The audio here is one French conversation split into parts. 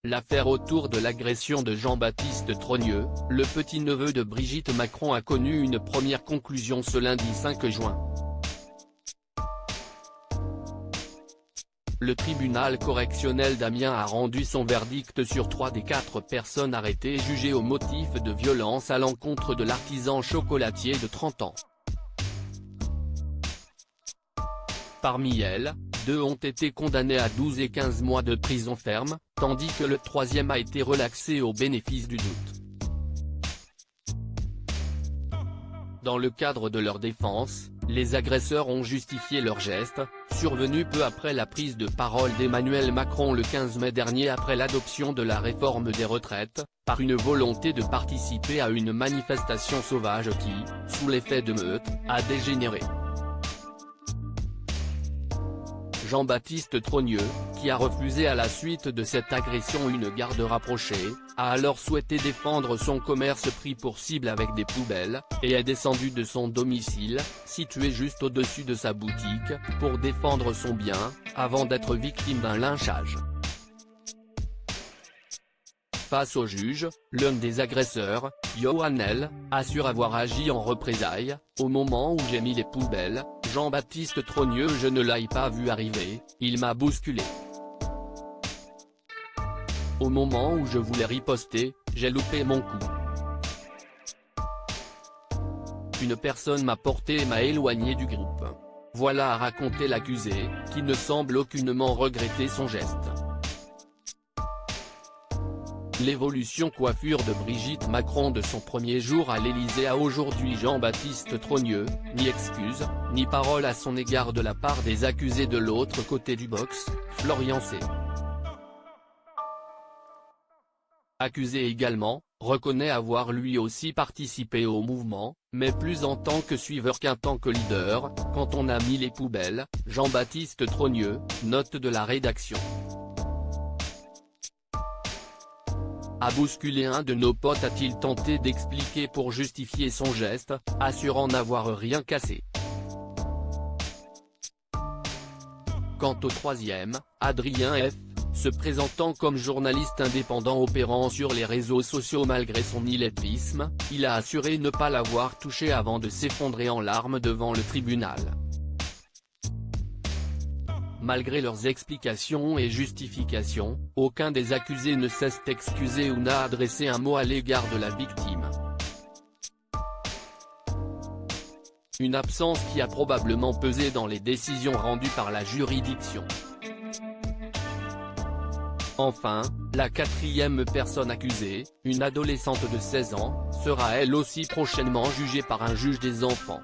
L'affaire autour de l'agression de Jean-Baptiste Trogneux, le petit-neveu de Brigitte Macron a connu une première conclusion ce lundi 5 juin. Le tribunal correctionnel d'Amiens a rendu son verdict sur 3 des 4 personnes arrêtées jugées au motif de violence à l'encontre de l'artisan chocolatier de 30 ans. Parmi elles, 2 ont été condamnés à 12 et 15 mois de prison ferme, tandis que le 3e a été relaxé au bénéfice du doute. Dans le cadre de leur défense, les agresseurs ont justifié leurs gestes, survenus peu après la prise de parole d'Emmanuel Macron le 15 mai dernier après l'adoption de la réforme des retraites, par une volonté de participer à une manifestation sauvage qui, sous l'effet de meute, a dégénéré. Jean-Baptiste Trogneux, qui a refusé à la suite de cette agression une garde rapprochée, a alors souhaité défendre son commerce pris pour cible avec des poubelles, et est descendu de son domicile, situé juste au-dessus de sa boutique, pour défendre son bien, avant d'être victime d'un lynchage. Face au juge, l'un des agresseurs, Yohann L., assure avoir agi en représailles. Au moment où j'ai mis les poubelles, Jean-Baptiste Trogneux, je ne l'ai pas vu arriver, il m'a bousculé. Au moment où je voulais riposter, j'ai loupé mon coup. Une personne m'a porté et m'a éloigné du groupe. Voilà, a raconté l'accusé, qui ne semble aucunement regretter son geste. L'évolution coiffure de Brigitte Macron de son premier jour à l'Élysée a aujourd'hui Jean-Baptiste Trogneux, ni excuse, ni parole à son égard de la part des accusés de l'autre côté du box, Florian C. Accusé également, reconnaît avoir lui aussi participé au mouvement, mais plus en tant que suiveur qu'en tant que leader. Quand on a mis les poubelles, Jean-Baptiste Trogneux, note de la rédaction. A bousculé un de nos potes, a-t-il tenté d'expliquer pour justifier son geste, assurant n'avoir rien cassé. Quant au 3e, Adrien F., se présentant comme journaliste indépendant opérant sur les réseaux sociaux malgré son illettrisme, il a assuré ne pas l'avoir touché avant de s'effondrer en larmes devant le tribunal. Malgré leurs explications et justifications, aucun des accusés ne s'est excusé ou n'a adressé un mot à l'égard de la victime. Une absence qui a probablement pesé dans les décisions rendues par la juridiction. Enfin, la 4e personne accusée, une adolescente de 16 ans, sera elle aussi prochainement jugée par un juge des enfants.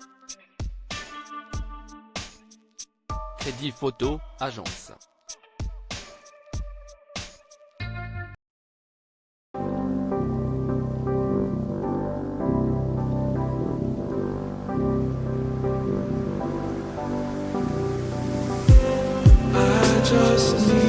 Crédit Photo, agence. I just need